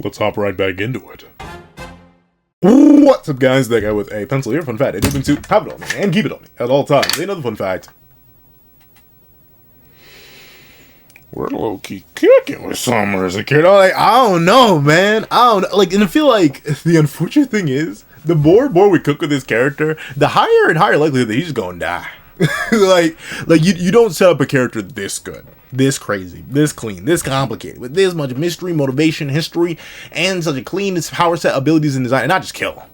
Let's hop right back into it. What's up, guys? That guy with a pencil here. Fun fact, I do mean to have it on me and keep it on me at all times. Another fun fact. We're low-key kicking with Summer as a kid. I'm like, I don't know, man. I don't know. Like, and I feel like the unfortunate thing is, the more we cook with this character, the higher and higher likelihood that he's just gonna die. like you don't set up a character this good, this crazy, this clean, this complicated, with this much mystery, motivation, history, and such a clean power set, abilities, and design, and not just kill.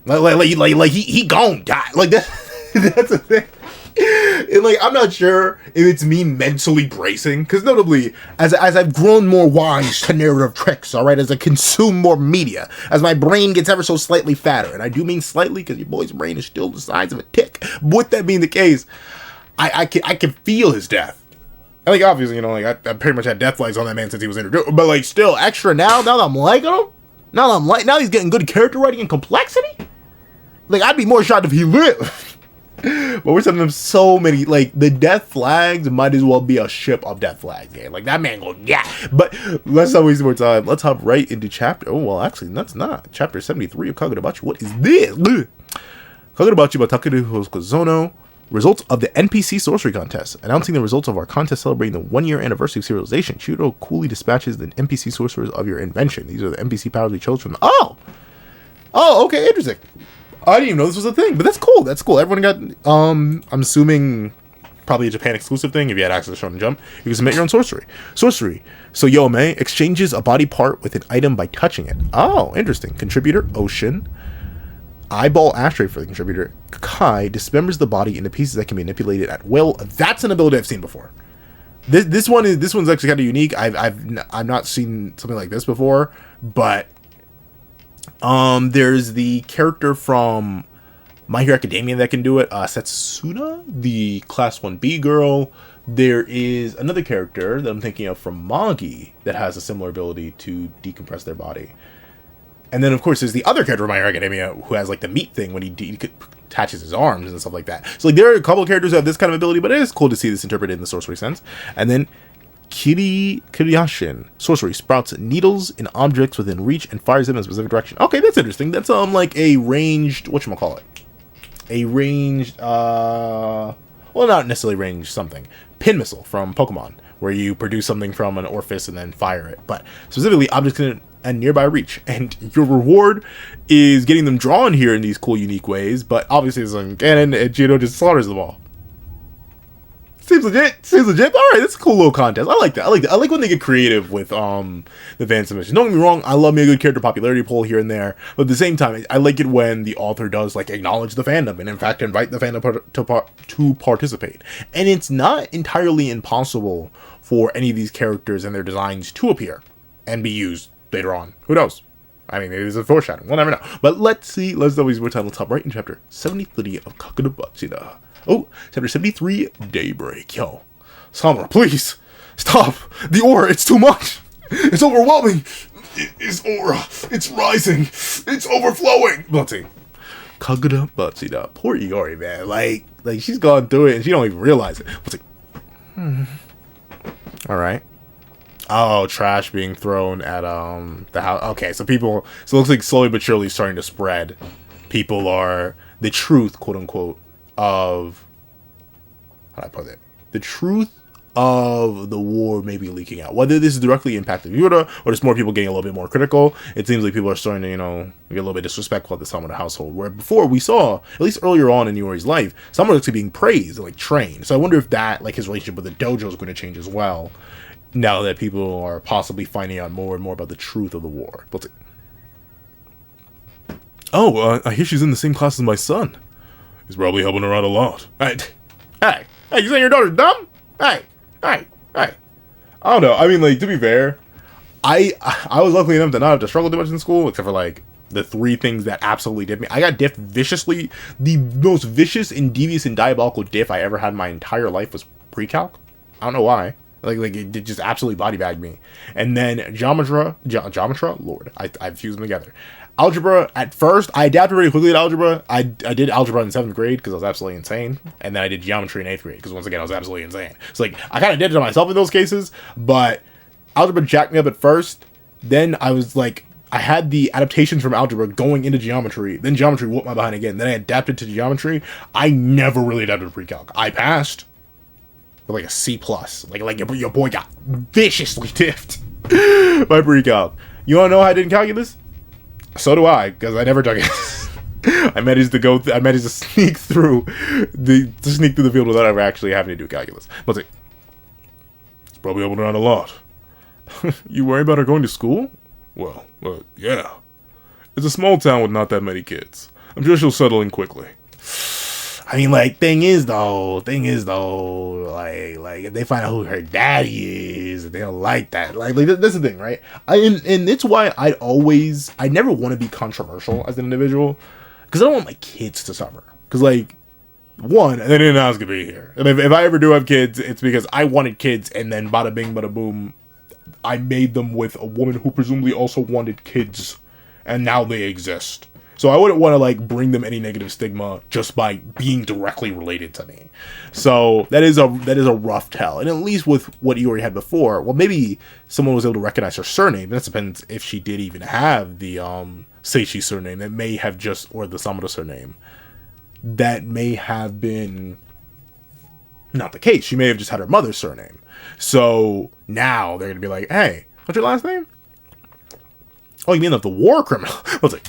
Like he gon' die. Like that. That's a thing. And like, I'm not sure if it's me mentally bracing, because notably, as I've grown more wise to narrative tricks, alright, as I consume more media, as my brain gets ever so slightly fatter, and I do mean slightly, because your boy's brain is still the size of a tick. But with that being the case, I can feel his death. And like, obviously, you know, like, I pretty much had death flags on that man since he was introduced, but like, still, extra now that I'm liking him, now he's getting good character writing and complexity, like, I'd be more shocked if he lived. But we're sending him so many, like, the death flags might as well be a ship of death flags game. Like, that man goes, yeah. But let's not waste more time. Let's hop right into chapter, oh, well, actually, that's not. Chapter 73 of Kagurabachi. What is this? Kagurabachi by Takeru Hosozono. Results of the NPC Sorcery Contest. Announcing the results of our contest celebrating the 1-year anniversary of serialization. Shiro coolly dispatches the NPC sorcerers of your invention. These are the NPC powers we chose from the, oh, okay, interesting. I didn't even know this was a thing, but that's cool. That's cool. Everyone got, I'm assuming probably a Japan exclusive thing. If you had access to Shonen Jump, you can submit your own sorcery. Sorcery. So Yome exchanges a body part with an item by touching it. Oh, interesting. Contributor, Ocean. Eyeball ashtray for the contributor. Kai dismembers the body into pieces that can be manipulated at will. That's an ability I've seen before. This one's actually kind of unique. I've not seen something like this before, but there's the character from My Hero Academia that can do it, Setsuna, the Class 1B girl. There is another character that I'm thinking of from Manga that has a similar ability to decompress their body. And then, of course, there's the other character from My Hero Academia who has, like, the meat thing when he attaches his arms and stuff like that. So, like, there are a couple of characters who have this kind of ability, but it is cool to see this interpreted in the sorcery sense. And then Kiriyashin. Sorcery sprouts needles in objects within reach and fires them in a specific direction. Okay, that's interesting. That's like a ranged, whatchamacallit? A ranged, well, not necessarily ranged something. Pin missile from Pokemon, where you produce something from an orifice and then fire it. But specifically, objects in a nearby reach. And your reward is getting them drawn here in these cool, unique ways. But obviously, it's like Ganon and Jiro just slaughters them all. Seems legit. Alright, that's a cool little contest. I like that. I like when they get creative with the fan submissions. Don't get me wrong, I love me a good character popularity poll here and there. But at the same time, I like it when the author does, like, acknowledge the fandom and in fact invite the fandom to participate. And it's not entirely impossible for any of these characters and their designs to appear and be used later on. Who knows? I mean, maybe there's a foreshadowing. We'll never know. But let's see. Let's always more time. Let's hop right in chapter 73 of Kagurabachi. Oh, chapter 73, Daybreak. Yo, Samura, please, stop. The aura, it's too much. It's overwhelming. It is aura. It's rising. It's overflowing. Let's see. Kagurabachi. Poor Iori, man. Like she's gone through it and she don't even realize it. Let's see. All right. Oh, trash being thrown at the house. Okay, so it looks like slowly but surely starting to spread. People are the truth, quote unquote, of, how do I put it? The truth of the war may be leaking out. Whether this is directly impacting Yura or just more people getting a little bit more critical, it seems like people are starting to, you know, get a little bit disrespectful at the Samura household. Where before we saw, at least earlier on in Yuri's life, Samura actually being praised and like trained. So I wonder if that, like his relationship with the dojo is going to change as well, now that people are possibly finding out more and more about the truth of the war. Let's see. Oh, I hear she's in the same class as my son. He's probably helping her out a lot. Hey, you saying your daughter's dumb? Hey. I don't know. I mean, like, to be fair, I was lucky enough to not have to struggle too much in school, except for, like, the 3 things that absolutely did me. I got diffed viciously. The most vicious and devious and diabolical diff I ever had in my entire life was pre-calc. I don't know why. Like it just absolutely body bagged me. And then geometry, Lord, I fused them together. Algebra, at first, I adapted really quickly to algebra. I did algebra in 7th grade because I was absolutely insane. And then I did geometry in 8th grade because, once again, I was absolutely insane. So, like, I kind of did it to myself in those cases, but algebra jacked me up at first. Then I was like, I had the adaptations from algebra going into geometry. Then geometry whooped my behind again. Then I adapted to geometry. I never really adapted to pre-calc. I passed with like a C plus. Like your boy got viciously tipped by pre-calc. You wanna know how I did in calculus? So do I, because I never took it. I managed to sneak through the field without ever actually having to do calculus. Let's see. It's probably helping around a lot. You worry about her going to school? Well, yeah. It's a small town with not that many kids. I'm sure she'll settle in quickly. I mean, like, thing is though, like if they find out who her daddy is, they don't like that. Like that's the thing, right? And it's why I never want to be controversial as an individual, because I don't want my kids to suffer. Because like, one, they didn't ask to be here. And if I ever do have kids, it's because I wanted kids, and then bada bing, bada boom, I made them with a woman who presumably also wanted kids, and now they exist. So I wouldn't want to like bring them any negative stigma just by being directly related to me. So that is a rough tell. And at least with what you already had before, well, maybe someone was able to recognize her surname. That depends if she did even have the Seichi surname. That may have just, or the Samura surname. That may have been not the case. She may have just had her mother's surname. So now they're gonna be like, hey, what's your last name? Oh, you mean of the war criminal? Let's see.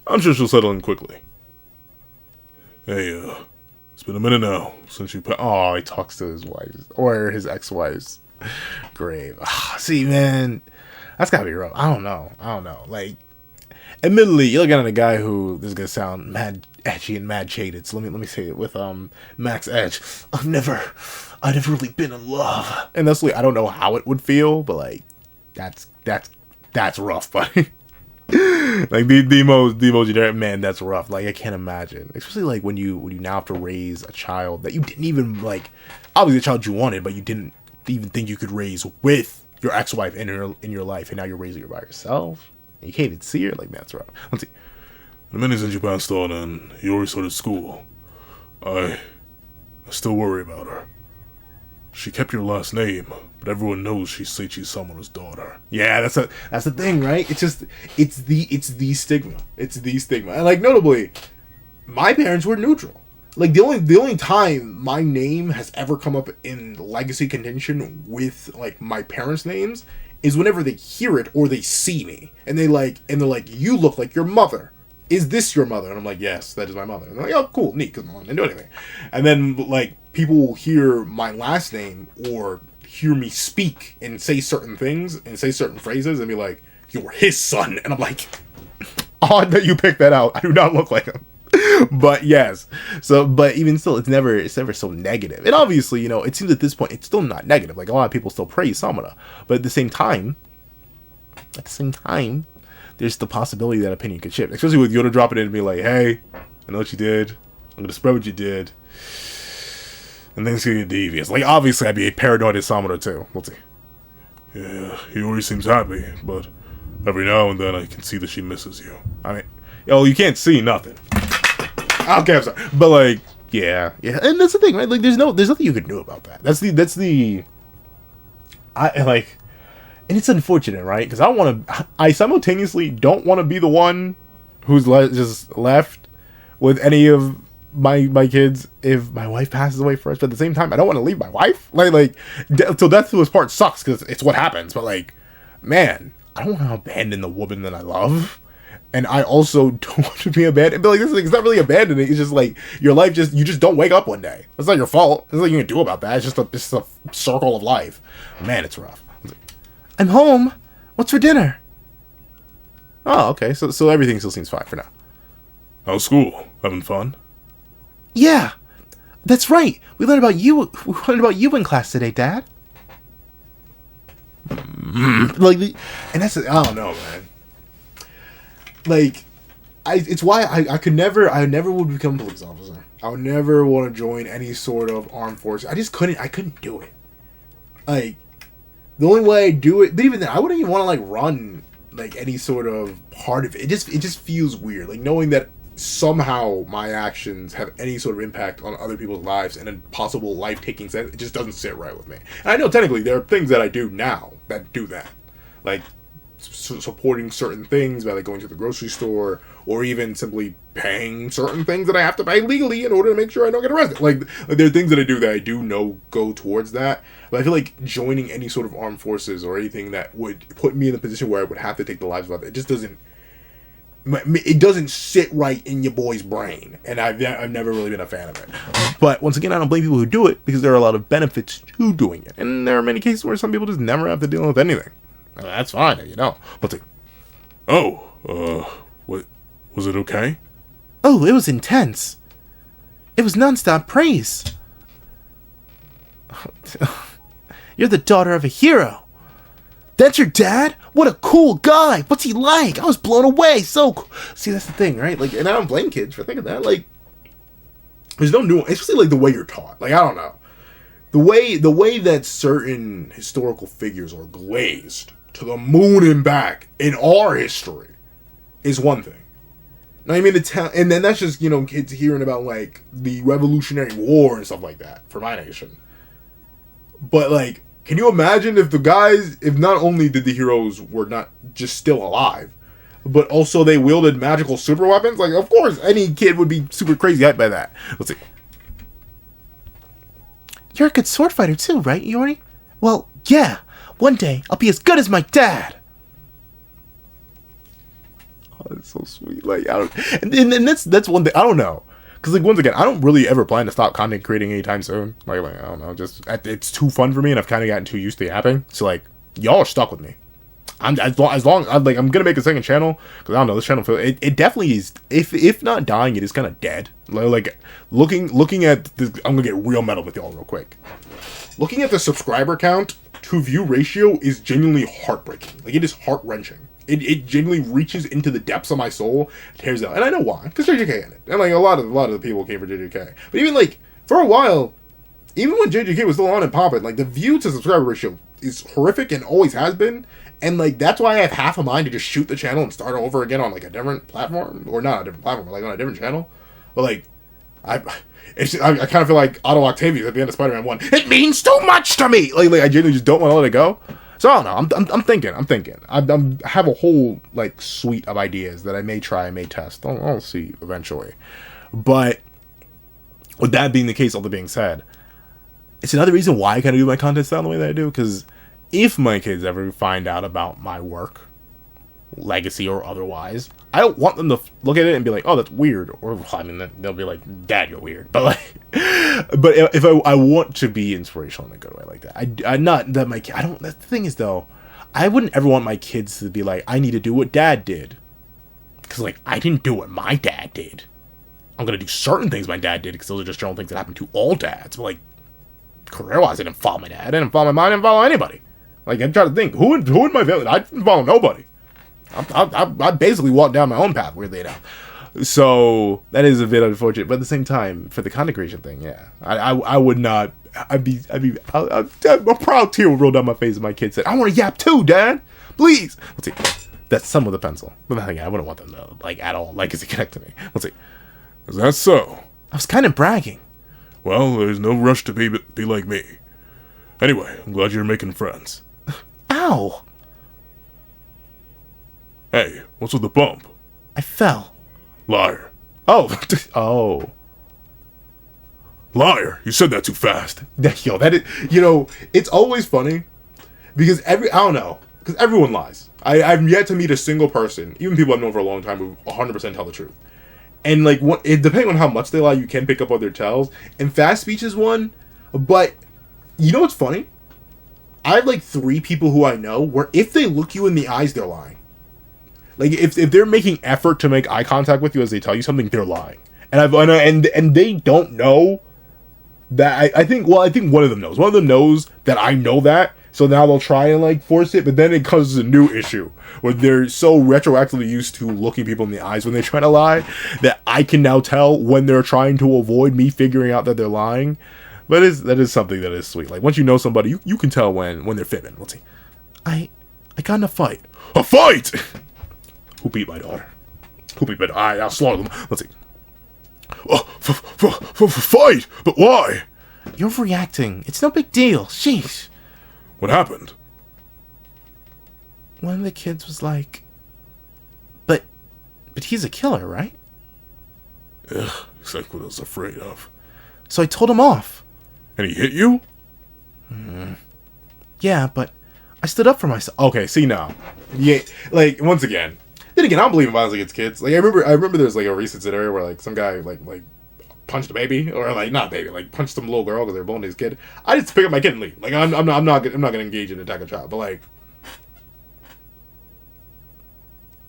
I'm sure she'll settle in quickly. Hey, it's been a minute now since you... Oh, he talks to his wife. Or his ex-wife's grave. See, man, that's gotta be rough. I don't know. Like, admittedly, you're looking at a guy who... This is gonna sound mad edgy and mad shaded, so let me say it with Max Edge. I've never really been in love. And that's like, I don't know how it would feel, but like, that's rough, buddy. Like the most generic, man, that's rough. Like I can't imagine, especially like when you now have to raise a child that you didn't even like, obviously a child you wanted, but you didn't even think you could raise with your ex-wife in your life, and now you're raising her by yourself. And you can't even see her. Like, man, that's rough. Let's see. The minute since you passed on and you already started school, I still worry about her. She kept your last name, but everyone knows she's Seichi Samura's daughter. Yeah, that's the thing, right? It's the stigma. It's the stigma. And like notably, my parents were neutral. Like the only time my name has ever come up in legacy contention with like my parents' names is whenever they hear it or they see me. And they're like, you look like your mother. Is this your mother? And I'm like, yes, that is my mother. And they're like, oh, cool, neat, because mom didn't do anything. And then, like, people will hear my last name or hear me speak and say certain things and say certain phrases and be like, you're his son. And I'm like, odd that you picked that out. I do not look like him. But yes. So, but even still, it's never so negative. And obviously, you know, it seems at this point, it's still not negative. Like, a lot of people still praise Samura. But at the same time, there's the possibility that opinion could shift. Especially with Yoda dropping in and be like, hey, I know what you did. I'm going to spread what you did. And things can get devious. Like, obviously, I'd be paranoid at Samura, too. We'll see. Yeah, he always seems happy, but every now and then I can see that she misses you. I mean, you can't see nothing. Okay, I'm sorry. But, like, yeah. And that's the thing, right? Like, there's nothing you can do about that. And it's unfortunate, right? Because I simultaneously don't want to be the one who's just left with any of my kids if my wife passes away first. But at the same time, I don't want to leave my wife. Like till death do us part sucks because it's what happens. But like, man, I don't want to abandon the woman that I love. And I also don't want to be abandoned. But like, this thing, it's not really abandoning. It's just like your life you just don't wake up one day. It's not your fault. There's nothing you can do about that. It's just a circle of life. Man, it's rough. I'm home. What's for dinner? Oh, okay. So everything still seems fine for now. How's school? Having fun? Yeah, that's right. We learned about you. We learned about you in class today, Dad. Like, and that's I don't know, man. Like, it's why I never would become a police officer. I would never want to join any sort of armed force. I couldn't do it. Like, the only way I do it, but even then, I wouldn't even want to like run like any sort of part of it. It just feels weird, like knowing that somehow my actions have any sort of impact on other people's lives in a possible life-taking sense. It just doesn't sit right with me. And I know technically there are things that I do now that do that, like supporting certain things by like going to the grocery store, or even simply paying certain things that I have to pay legally in order to make sure I don't get arrested. Like there are things that I do that I do know go towards that. But I feel like joining any sort of armed forces or anything that would put me in a position where I would have to take the lives of others, it doesn't sit right in your boy's brain, and I've never really been a fan of it. But once again, I don't blame people who do it, because there are a lot of benefits to doing it, and there are many cases where some people just never have to deal with anything. That's fine, you know. Let's see. What was it okay? Oh, it was intense. It was nonstop praise. You're the daughter of a hero. That's your dad? What a cool guy. What's he like? I was blown away. So cool. See, that's the thing, right? Like, and I don't blame kids for thinking that. Like, there's no nuance, especially like the way you're taught. Like, I don't know. The way that certain historical figures are glazed to the moon and back in our history is one thing. Now, I mean, and then that's just, you know, kids hearing about like the Revolutionary War and stuff like that for my nation. But like, can you imagine if if not only did the heroes were not just still alive, but also they wielded magical super weapons? Like, of course, any kid would be super crazy hyped by that. Let's see. You're a good sword fighter too, right, Yori? Well, yeah. One day, I'll be as good as my dad. Oh, that's so sweet. Like, I don't... And that's one thing. I don't know. Because, like, once again, I don't really ever plan to stop content creating anytime soon. Like I don't know. Just, it's too fun for me, and I've kind of gotten too used to yapping. So, like, y'all are stuck with me. I'm going to make a second channel. Because, I don't know, this channel, it definitely is, if not dying, it is kind of dead. Like, looking at this, I'm going to get real metal with y'all real quick. Looking at the subscriber count to view ratio is genuinely heartbreaking. Like, it is heart-wrenching. It genuinely reaches into the depths of my soul, tears out, and I know why, because JJK in it, and like a lot of the people came for JJK. But even like for a while, even when JJK was still on and popping, like the view to subscriber ratio is horrific and always has been, and like that's why I have half a mind to just shoot the channel and start over again on like a different platform, or not a different platform, but like on a different channel. But like I kind of feel like Otto Octavius at the end of Spider-Man 1. It means too much to me. Like I genuinely just don't want to let it go. So I don't know. I'm thinking. I have a whole like suite of ideas that I may try, I may test. I'll see eventually. But with that being the case, all that being said, it's another reason why I kind of do my content style the way that I do. Because if my kids ever find out about my work, legacy or otherwise, I don't want them to look at it and be like, "Oh, that's weird," or I mean, they'll be like, "Dad, you're weird." But like, but if I want to be inspirational in a good way like that, I not that my kid. I don't. The thing is though, I wouldn't ever want my kids to be like, "I need to do what Dad did," because like I didn't do what my dad did. I'm gonna do certain things my dad did because those are just general things that happen to all dads. But like, career-wise, I didn't follow my dad. I didn't follow my mom. I didn't follow anybody. Like I'm trying to think who in my family. I didn't follow nobody. I basically walked down my own path, weirdly enough. So that is a bit unfortunate, but at the same time, for the content creation thing, yeah, I would not. A proud tear would roll down my face if my kid said, "I want to yap too, Dad, please." Let's see. That's some with the pencil, but again, I wouldn't want them to like at all like is it connect to me. Let's see. Is that so? I was kind of bragging. Well, there's no rush to be like me. Anyway, I'm glad you're making friends. Ow! Hey, what's with the bump? I fell. Liar. Oh, oh. Liar, you said that too fast. Yo, that is, you know, it's always funny because I don't know, because everyone lies. I've yet to meet a single person, even people I've known for a long time, who 100% tell the truth. And like, depending on how much they lie, you can pick up on their tells. And fast speech is one, but you know what's funny? I have like 3 people who I know where if they look you in the eyes, they're lying. Like if they're making effort to make eye contact with you as they tell you something, they're lying. And they don't know that I think one of them knows. One of them knows that I know that, so now they'll try and like force it, but then it causes a new issue where they're so retroactively used to looking people in the eyes when they try to lie that I can now tell when they're trying to avoid me figuring out that they're lying. But that is something that is sweet. Like once you know somebody, you can tell when they're fibbing. Let's see. I got in a fight. A fight! Who beat my daughter? Who beat my daughter? I'll slaughter them. Let's see. Fight? But why? You're reacting. It's no big deal. Sheesh. What happened? one of the kids was like, but he's a killer, right? Ugh, exactly what I was afraid of. So I told him off. And he hit you? Yeah, but I stood up for myself. Okay, see now. Yeah, like once again. Then again, I don't believe in violence against kids. Like I remember there's like a recent scenario where like some guy like punched a baby, or like not baby, like punched some little girl because they're bullying his kid. I just pick up my kid and leave. Like I'm not gonna engage in an attack a child, but like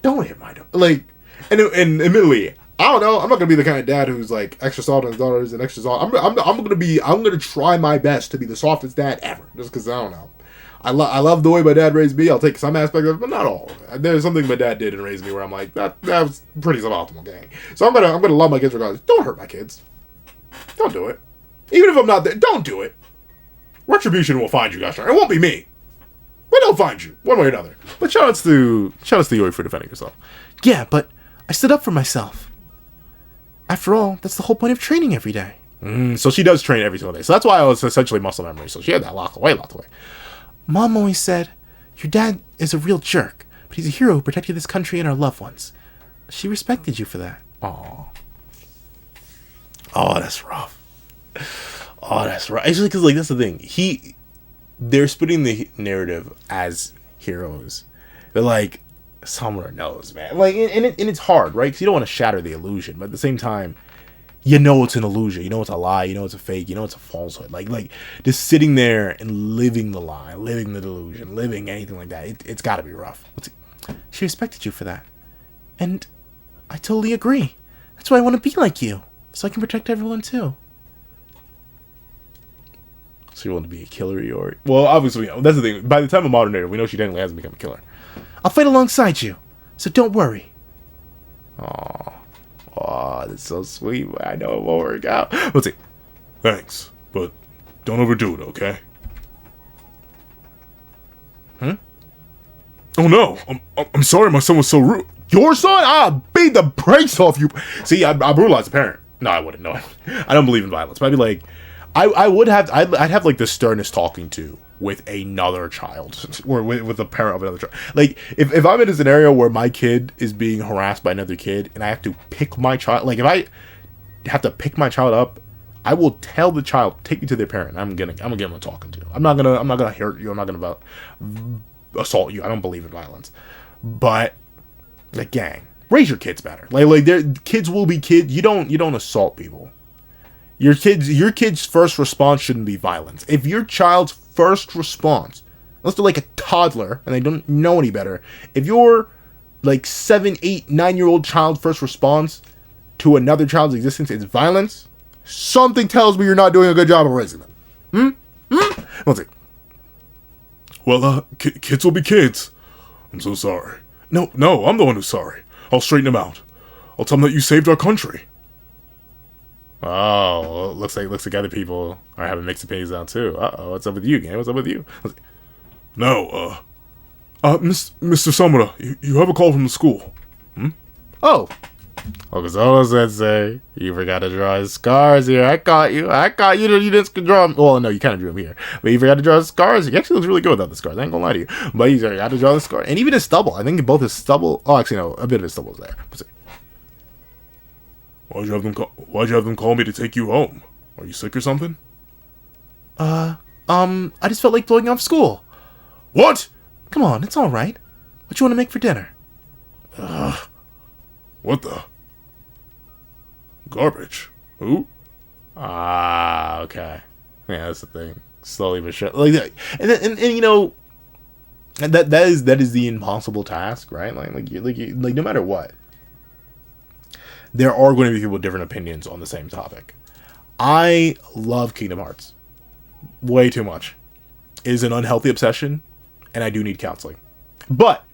don't hit my daughter. Like and admittedly, I don't know. I'm not gonna be the kind of dad who's like extra soft on his daughters and extra soft. I'm gonna try my best to be the softest dad ever, just because I don't know. I love the way my dad raised me. I'll take some aspect of it, but not all. There's something my dad did and raised me where I'm like that was pretty suboptimal, gang. So I'm gonna love my kids regardless. Don't hurt my kids. Don't do it. Even if I'm not there, don't do it. Retribution will find you, guys. It won't be me, but they'll find you one way or another. But shout outs to Yuri for defending yourself. Yeah, but I stood up for myself. After all, that's the whole point of training every day. So she does train every single day. So that's why I was essentially muscle memory. So she had that locked away. Mom always said, your dad is a real jerk, but he's a hero who protected this country and our loved ones. She respected you for that. Oh, that's rough. Oh, that's right. Actually, because like that's the thing. They're splitting the narrative as heroes. They're like Samura knows, man. Like, and it's hard, right? Because you don't want to shatter the illusion, but at the same time, you know it's an illusion. You know it's a lie. You know it's a fake. You know it's a falsehood. Like just sitting there and living the lie, living the delusion, living anything like that. It's got to be rough. She respected you for that, and I totally agree. That's why I want to be like you, so I can protect everyone too. So you want to be a killer, Yori? Well, obviously, that's the thing. By the time of modern era, we know she technically hasn't become a killer. I'll fight alongside you, so don't worry. Oh, that's so sweet. I know it won't work out. Let's see. Thanks, but don't overdo it, okay? Oh no, I'm sorry my son was so rude. Your son? I'll beat the brakes off you. See, I brutalized a parent. No, I wouldn't. No, I don't believe in violence. But I'd be like, I'd have like the sternest talking to with another child or with a parent of another child. Like if I'm in a scenario where my kid is being harassed by another kid and I have to pick my child, like if I have to pick my child up, I will tell the child, take me to their parent. I'm gonna give them a talking to. I'm not gonna hurt you. I'm not gonna assault you. I don't believe in violence. But like, gang, raise your kids better. Like their kids will be kids. You don't assault people. Your kid's first response shouldn't be violence. If your child's first response, unless they're like a toddler and they don't know any better, if your like 7, 8, 9-year-old child first response to another child's existence is violence, something tells me you're not doing a good job of raising them. Let's see. Well, kids will be kids. I'm so sorry. No, I'm the one who's sorry. I'll straighten them out. I'll tell them that you saved our country. Oh, well, looks like other people are having mixed opinions now too. What's up with you, gang? What's up with you? No, Mr. Samura, you have a call from the school. Oh, because all I was gonna say, you forgot to draw his scars here. I caught you. You didn't draw him. Well, no, you kind of drew him here, but you forgot to draw his scars. He actually looks really good without the scars. I ain't gonna lie to you, but you forgot to draw the scar, and even his stubble. I think both his stubble. Oh, actually, no, a bit of his stubble is there. Let's see. Why'd you have them call me to take you home? Are you sick or something? I just felt like blowing off school. What? Come on, it's all right. What you want to make for dinner? What the? Garbage. Who? Okay. Yeah, that's the thing. Slowly but surely, like, and you know, that is the impossible task, right? Like no matter what, there are going to be people with different opinions on the same topic. I love Kingdom Hearts way too much. It is an unhealthy obsession, and I do need counseling. But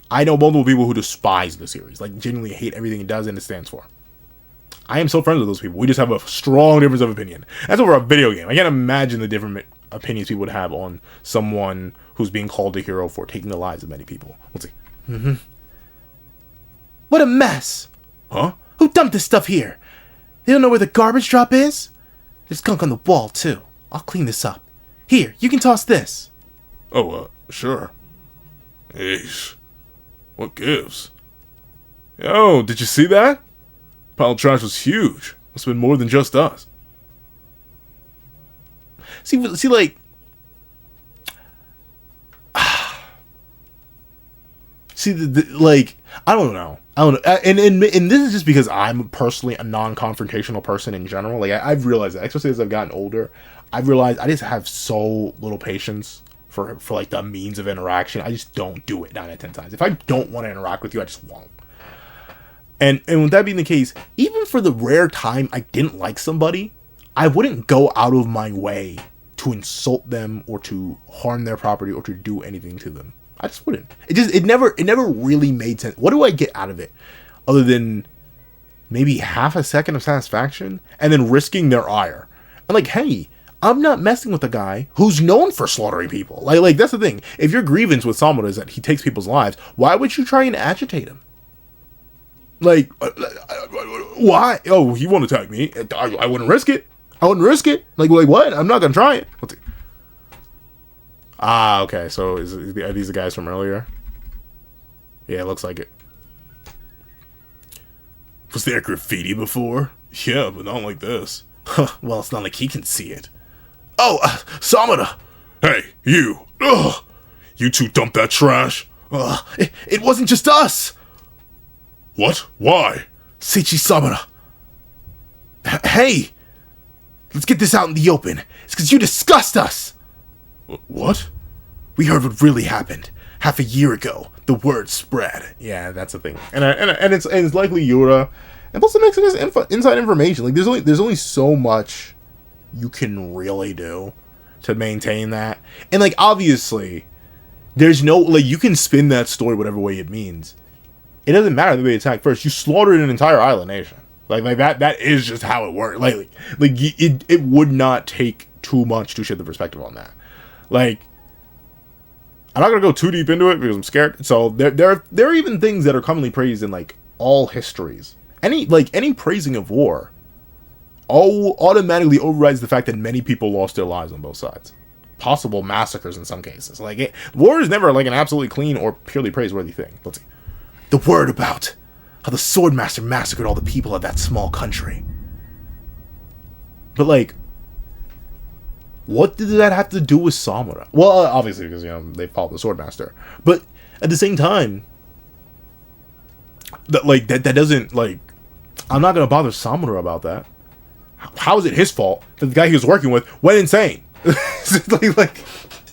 I know multiple people who despise the series, like genuinely hate everything it does and it stands for. I am so friends with those people. We just have a strong difference of opinion. That's over a video game. I can't imagine the different opinions people would have on someone who's being called a hero for taking the lives of many people. Let's see. What a mess! Huh? Who dumped this stuff here? They don't know where the garbage drop is? There's gunk on the wall, too. I'll clean this up. Here, you can toss this. Oh, sure. Eesh. What gives? Yo, did you see that? Pile of trash was huge. Must have been more than just us. See, like, see, like, I don't know, and this is just because I'm personally a non-confrontational person in general. Like, I've realized that, especially as I've gotten older, I've realized I just have so little patience for like the means of interaction. I just don't do it 9 out of 10 times. If I don't want to interact with you, I just won't. And with that being the case, even for the rare time I didn't like somebody, I wouldn't go out of my way to insult them or to harm their property or to do anything to them. I just wouldn't. It never really made sense. What do I get out of it other than maybe half a second of satisfaction and then risking their ire? And like, hey, I'm not messing with a guy who's known for slaughtering people. Like that's the thing. If your grievance with Samura is that he takes people's lives, why would you try and agitate him? Like, why? Oh, he won't attack me. I wouldn't risk it. I wouldn't risk it. Like what? I'm not gonna try it. Let's see. Ah, okay. So are these the guys from earlier? Yeah, it looks like it. Was there graffiti before? Yeah, but not like this. Well, it's not like he can see it. Oh, Samura! Hey, you! Ugh! You two dumped that trash? It wasn't just us! What? Why? Seichi Samura. Hey! Let's get this out in the open. It's because you disgust us! What? We heard what really happened. Half a year ago, the word spread. Yeah, that's the thing. And it's likely Yura. And plus it makes it inside information. Like there's only so much you can really do to maintain that. And like obviously, there's no like you can spin that story whatever way it means. It doesn't matter the way you attack first. You slaughtered an entire island nation. Like that is just how it works. Like it would not take too much to shift the perspective on that. Like, I'm not gonna go too deep into it because I'm scared. So there are even things that are commonly praised in like all histories. Any praising of war, automatically overrides the fact that many people lost their lives on both sides. Possible massacres in some cases. Like war is never like an absolutely clean or purely praiseworthy thing. Let's see. The word about how the Swordmaster massacred all the people of that small country. But like, what did that have to do with Samura? Well, obviously because they followed the Swordmaster. But at the same time, that doesn't like. I'm not gonna bother Samura about that. How is it his fault that the guy he was working with went insane? like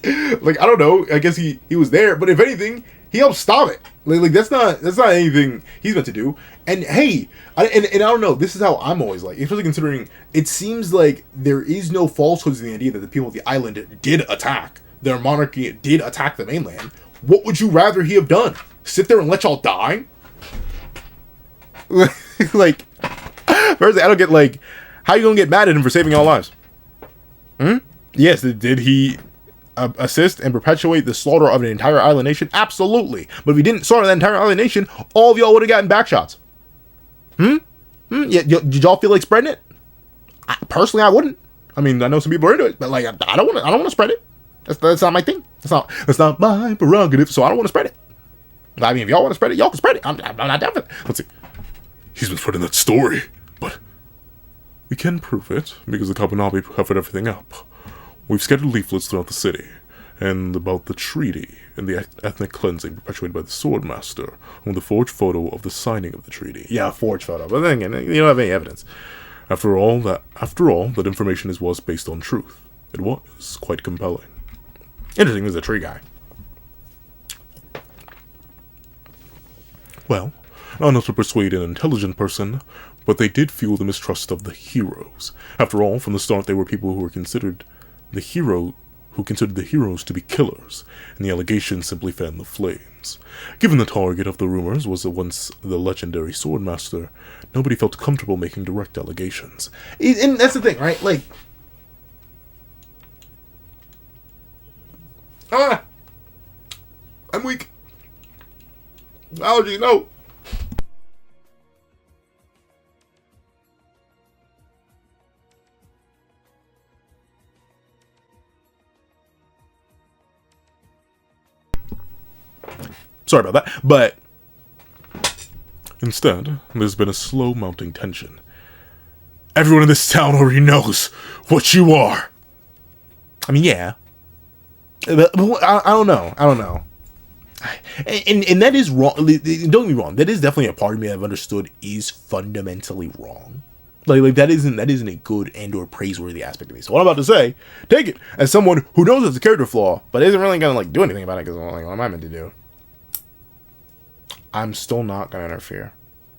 I don't know. I guess he was there, but if anything, he helped stop it. Like that's not anything he's meant to do. And hey, I don't know. This is how I'm always like, especially considering it seems like there is no falsehoods in the idea that the people of the island did attack their monarchy, did attack the mainland. What would you rather he have done? Sit there and let y'all die? Like, firstly, I don't get like, how you gonna get mad at him for saving all lives? Yes, did he assist and perpetuate the slaughter of an entire island nation? Absolutely. But if he didn't slaughter that entire island nation, all of y'all would have gotten back shots. Yeah, did y'all feel like spreading it? Personally, I wouldn't. I mean, I know some people are into it, but like, I don't want to spread it. That's not my thing. That's not my prerogative. So I don't want to spread it. I mean, if y'all want to spread it, y'all can spread it. I'm not down for it. Let's see. He's been spreading that story, but we can prove it because the Kabanabi covered everything up. We've scattered leaflets throughout the city, and about the treaty and the ethnic cleansing perpetuated by the Swordmaster, and the forged photo of the signing of the treaty. Yeah, forged photo. But then again, you don't have any evidence. After all, that information was based on truth. It was quite compelling. Interesting, there's a tree guy. Well, not enough to persuade an intelligent person, but they did fuel the mistrust of the heroes. After all, from the start they were people who considered the heroes to be killers, and the allegations simply fanned the flames. Given the target of the rumors was once the legendary Swordmaster, nobody felt comfortable making direct allegations. And that's the thing, right? Like, I'm weak. Allergy, no. Sorry about that. But Instead, there's been a slow mounting tension. everyone in this town already knows what you are. I mean, yeah. But I don't know. I don't know. And that is wrong. Don't get me wrong. That is definitely a part of me I've understood is fundamentally wrong. Like that isn't a good and or praiseworthy aspect of me. So what I'm about to say, take it as someone who knows it's a character flaw, but isn't really gonna like do anything about it because like, what am I meant to do? I'm still not gonna interfere.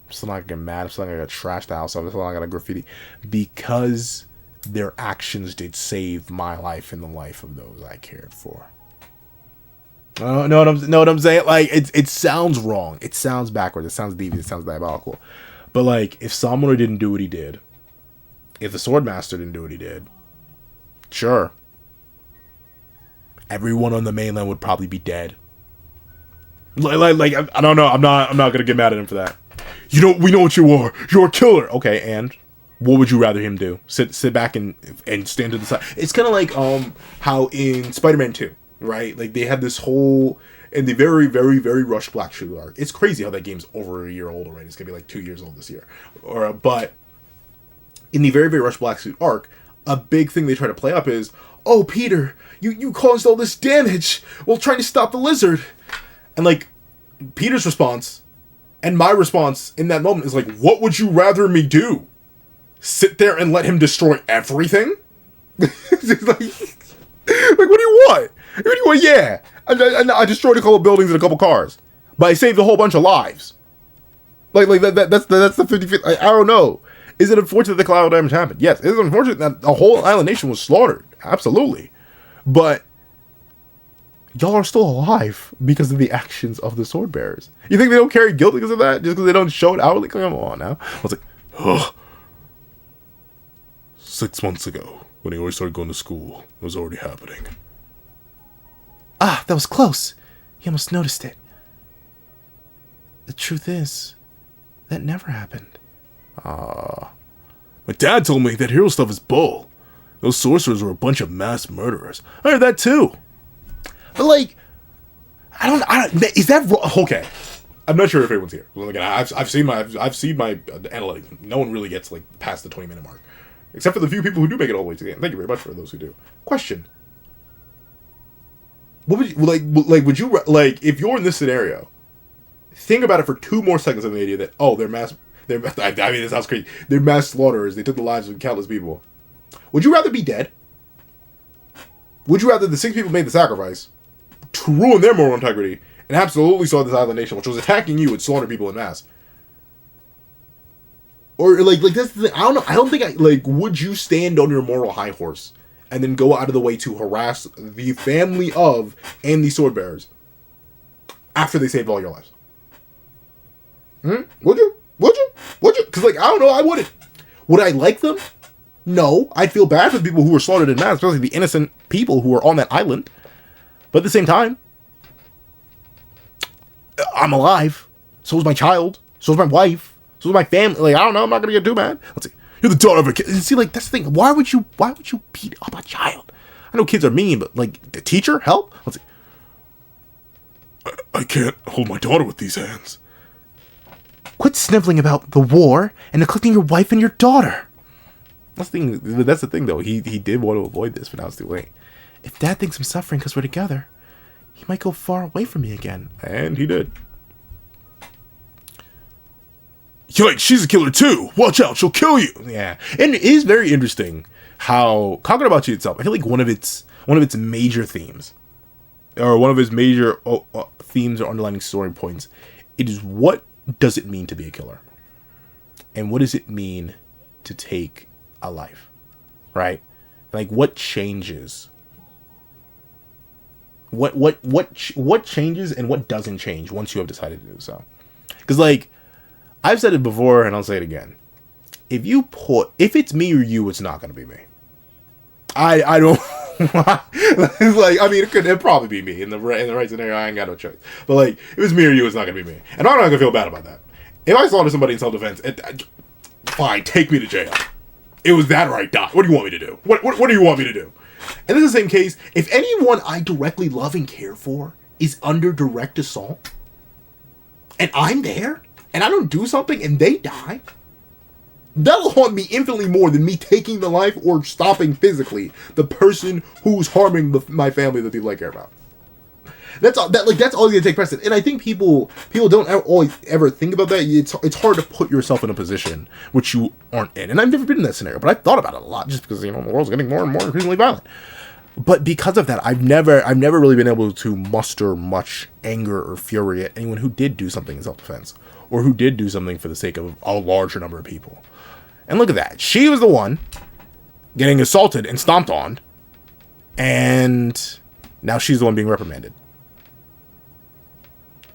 I'm still not gonna get mad. I'm still not gonna trash the house up. I'm still not gonna graffiti because their actions did save my life and the life of those I cared for. Know what I'm saying? Like it sounds wrong. It sounds backwards. It sounds devious. It sounds diabolical. But like, if Samuro didn't do what he did, if the Swordmaster didn't do what he did, sure, everyone on the mainland would probably be dead. Like I don't know. I'm not gonna get mad at him for that. We know what you are. You're a killer. Okay, and what would you rather him do? Sit back and stand to the side. It's kind of like how in Spider-Man 2, right? Like they had this whole. In the very, very, very rushed Black Shoe arc. It's crazy how that game's over a year old already. It's going to be like 2 years old this year. But in the very, very rushed Black Suit arc, a big thing they try to play up is, oh, Peter, you caused all this damage while trying to stop the lizard. And like, Peter's response and my response in that moment is like, what would you rather me do? Sit there and let him destroy everything? Like, what do you want? What do you want? Yeah. I destroyed a couple buildings and a couple cars, but I saved a whole bunch of lives. Like that's the 50-50. I don't know. Is it unfortunate that collateral damage happened? Yes. Is it unfortunate that a whole island nation was slaughtered? Absolutely. But y'all are still alive because of the actions of the sword bearers. You think they don't carry guilt because of that? Just because they don't show it outwardly? Come on now. I was like, ugh. 6 months ago, when he already started going to school, it was already happening. Ah, that was close. He almost noticed it. The truth is, that never happened. My dad told me that hero stuff is bull. Those sorcerers were a bunch of mass murderers. I heard that too. But like, I don't. Is that okay? I'm not sure if everyone's here. Well, again, I've seen my analytics. No one really gets like past the 20-minute mark, except for the few people who do make it all the way to the end. Thank you very much for those who do. Question. What would you, like? Would you like if you're in this scenario? Think about it for 2 more seconds on the idea that I mean, this sounds crazy. They're mass slaughterers. They took the lives of countless people. Would you rather be dead? Would you rather the 6 people made the sacrifice to ruin their moral integrity and absolutely saw this island nation, which was attacking you, and slaughter people in mass? Or like that's the thing. I don't know. I don't think would you stand on your moral high horse and then go out of the way to harass the family of and the sword bearers after they saved all your lives? Would you? Because like I don't know, I wouldn't. Would I like them? No, I'd feel bad for the people who were slaughtered in mass, especially the innocent people who were on that island. But at the same time, I'm alive. So is my child. So is my wife. So is my family. Like I don't know. I'm not gonna get too mad. Let's see. You're the daughter of a kid. See, like that's the thing. Why would you beat up a child? I know kids are mean, but like the teacher, help. Let's see. I can't hold my daughter with these hands. Quit sniveling about the war and neglecting your wife and your daughter. That's the thing, though. He did want to avoid this, but now it's too late. If Dad thinks I'm suffering because we're together, he might go far away from me again. And he did. Yikes, she's a killer too. Watch out, she'll kill you. Yeah, and it is very interesting how Kagurabachi itself. I feel like one of its major themes, or one of its major themes or underlining story points, it is what does it mean to be a killer, and what does it mean to take a life, right? Like what changes? What changes and what doesn't change once you have decided to do so? Because like. I've said it before, and I'll say it again. If it's me or you, it's not gonna be me. I don't. It's like I mean, it'd probably be me in the right scenario. I ain't got no choice. But like, if it's me or you, it's not gonna be me, and I'm not gonna feel bad about that. If I slaughter somebody in self-defense, fine, take me to jail. It was that right, Doc. What do you want me to do? What do you want me to do? And in the same case, if anyone I directly love and care for is under direct assault, and I'm there, and I don't do something, and they die, that'll haunt me infinitely more than me taking the life or stopping physically the person who's harming my family, the people I care about. That's all. That's always gonna take precedent, and I think people don't always ever think about that. It's hard to put yourself in a position which you aren't in, and I've never been in that scenario, but I've thought about it a lot, just because the world's getting more and more increasingly violent. But because of that, I've never really been able to muster much anger or fury at anyone who did do something in self-defense, or who did do something for the sake of a larger number of people. And look at that, she was the one getting assaulted and stomped on, and now she's the one being reprimanded.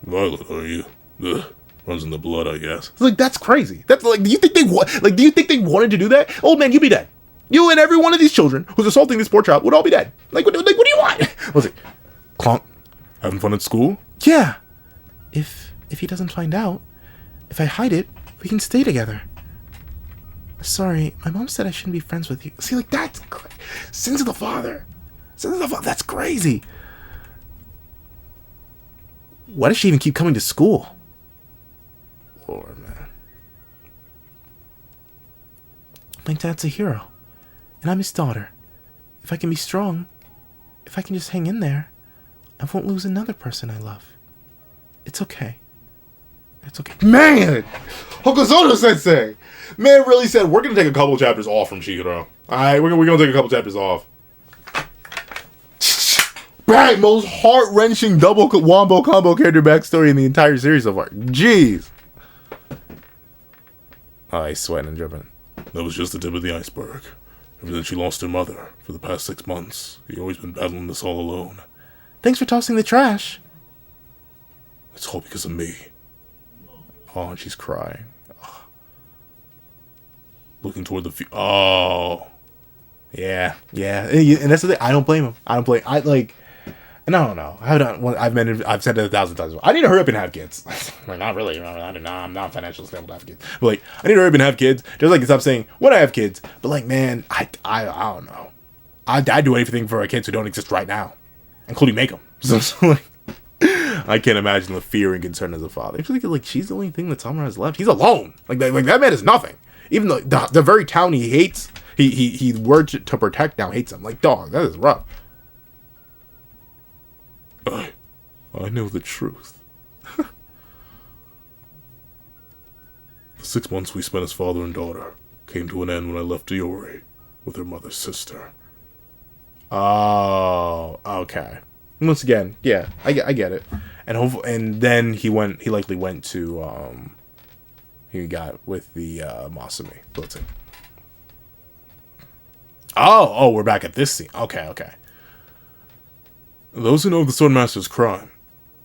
Violent, are you? Ugh. Runs in the blood, I guess. It's like, that's crazy. That's like, do you think they wanted to do that? Old man, you'd be dead. You and every one of these children who's assaulting this poor child would all be dead. What do you want? What's it? Clonk. Having fun at school? Yeah. If he doesn't find out, if I hide it, we can stay together. Sorry, my mom said I shouldn't be friends with you. See, like, that's sins of the father. That's crazy. Why does she even keep coming to school? Lord, man. My dad's a hero, and I'm his daughter. If I can be strong, if I can just hang in there, I won't lose another person I love. It's okay. It's okay. Man! Hokusoto Sensei! Man really said, we're going to take a couple chapters off from Chihiro. Alright, we're going to take a couple chapters off. Bang! Most heart-wrenching double wombo combo character backstory in the entire series so far. Jeez! Oh, he's sweating and dripping. That was just the tip of the iceberg. Ever since she lost her mother, for the past 6 months, he's always been battling this all alone. Thanks for tossing the trash. It's all because of me. Oh, and she's crying. Looking toward the future. Oh. Yeah. And that's the thing. I don't blame him. And I don't know. I've said it 1,000 times. I need to hurry up and have kids. Like, not really. I'm not financially stable to have kids. But, like, I need to hurry up and have kids. Just like, stop saying when I have kids. But, like, man, I don't know. I'd do anything for kids who don't exist right now, including make them. So like, I can't imagine the fear and concern as a father. Actually, like, she's the only thing that Samura has left. He's alone. Like that man is nothing. Even though the very town he hates, he worked to protect now hates him. Like, dog, that is rough. I know the truth. The 6 months we spent as father and daughter came to an end when I left Diori with her mother's sister. Oh, okay. Once again, yeah, I get it. And then he likely went to he got with the Masumi. Let's see. Oh, we're back at this scene. Okay. Those who know the Swordmaster's crime.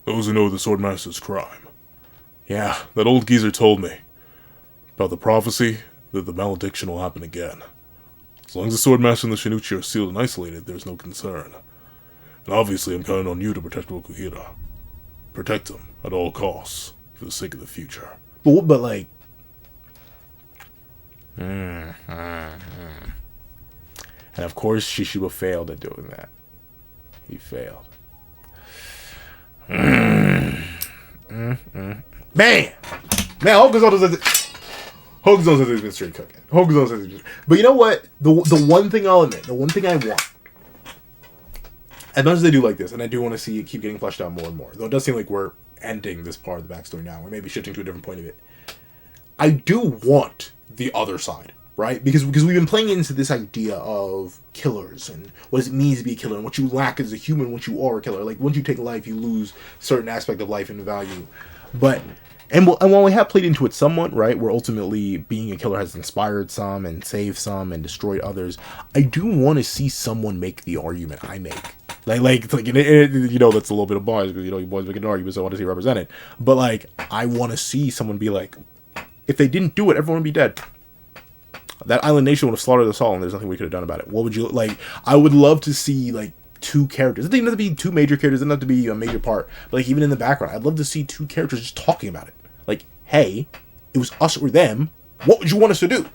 Those who know the Swordmaster's crime. Yeah, that old geezer told me about the prophecy that the malediction will happen again. As long as the Swordmaster and the Shinichi are sealed and isolated, there's no concern. And obviously I'm counting on you to protect Rokuhira. Protect him at all costs, for the sake of the future. But like... And of course Shishiba failed at doing that. He failed. Man! Hokusoto says he's been straight cooking. But you know what? The one thing I'll admit, the one thing I want, as much as they do like this, and I do want to see it keep getting fleshed out more and more, though it does seem like we're ending this part of the backstory now. We may be shifting to a different point of it. I do want the other side, right? Because we've been playing into this idea of killers and what it means to be a killer and what you lack as a human once you are a killer. Like, once you take life, you lose certain aspect of life and value. But and while we have played into it somewhat, right, where ultimately being a killer has inspired some and saved some and destroyed others, I do want to see someone make the argument I make. Like you know, that's a little bit of bias because, you know, you boys make an argument, so I want to see it represented. But, like, I want to see someone be like, if they didn't do it, everyone would be dead. That island nation would have slaughtered us all, and there's nothing we could have done about it. What would you, like, I would love to see, like, two characters. It doesn't have to be two major characters. It doesn't have to be a major part. But, like, even in the background, I'd love to see two characters just talking about it. Like, hey, it was us or them. What would you want us to do?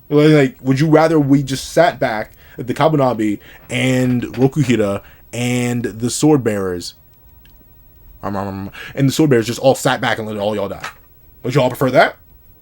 Like, would you rather we just sat back at the Kabunabi and Rokuhira and the sword bearers And the sword bears just all sat back and let all y'all die. Would y'all prefer that?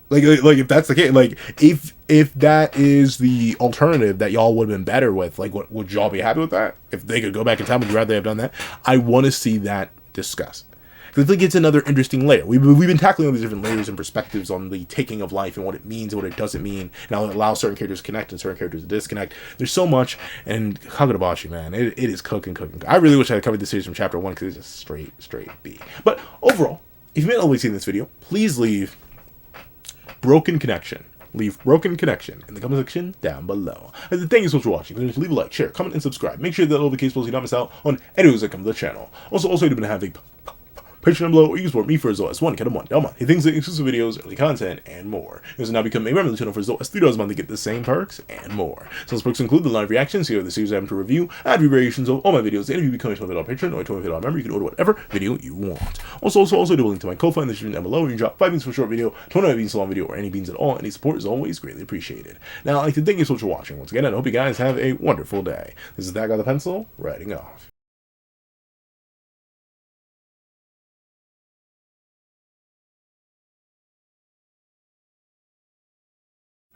Like if that's the case, like if that is the alternative that y'all would have been better with, like what would y'all be happy with that? If they could go back in time, would you rather they have done that? I want to see that discussed. Because I think it's another interesting layer. We've been tackling all these different layers and perspectives on the taking of life and what it means and what it doesn't mean, and how it allows certain characters to connect and certain characters to disconnect. There's so much, and Kagurabachi, man, it is cooking. I really wish I had covered this series from chapter 1 because it's just straight B. But overall, if you haven't already seen this video, please leave broken connection. Leave broken connection in the comment section down below. And thank you so much for watching. Please leave a like, share, comment, and subscribe. Make sure that notification bell so you don't miss out on any news that come to the channel. Also, you're going to have a Patreon down below, or you can support me for as low as $1 a month. He thinks that exclusive videos, early content, and more. You can now become a member of the channel for as low as $3 a month to get the same perks and more. So those perks include the live reactions, here are the series I have to review, ad variations of all my videos, and if you become a $20 Patreon or a $20 member, you can order whatever video you want. Also do a link to my Ko-Fi in the description down below, where you can drop 5 beans for a short video, 29 beans for a long video, or any beans at all. Any support is always greatly appreciated. Now, I'd like to thank you so much for watching once again, and I hope you guys have a wonderful day. This is That Guy with the Pencil, writing off.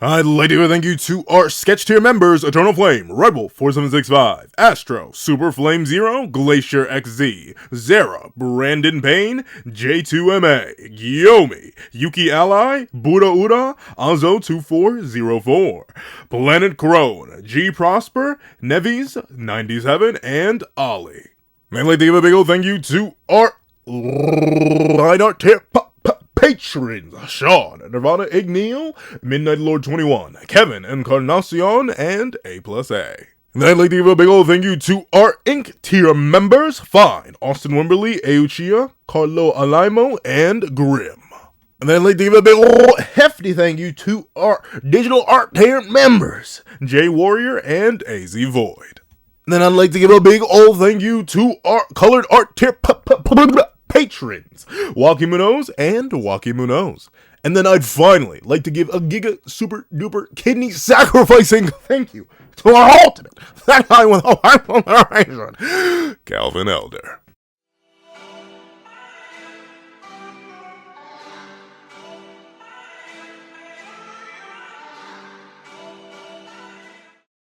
I'd like to thank you to our sketch tier members: Eternal Flame, Rebel 4765, Astro, Super Flame Zero, Glacier XZ, Zera, Brandon Payne, J2MA, Gyomi, Yuki Ally, Buddha Uda, Azo 2404, Planet Crone, G Prosper, Nevis 97, and Ollie. I'd like to give a big old thank you to our line art tier patrons: Sean, Nirvana Igneal, Midnight Lord 21, Kevin Encarnacion, and A+A. And I'd like to give a big old thank you to our Inc. tier members: Fine, Austin Wimberly, Euchia, Carlo Alaimo, and Grim. And then I'd like to give a big old hefty thank you to our digital art tier members: J Warrior and AZ Void. And then I'd like to give a big old thank you to our colored art tier patrons: Waki Munoz and Waki Munoz. And then I'd finally like to give a giga super duper kidney sacrificing thank you to our ultimate, that guy with a heart on the horizon, Calvin Elder.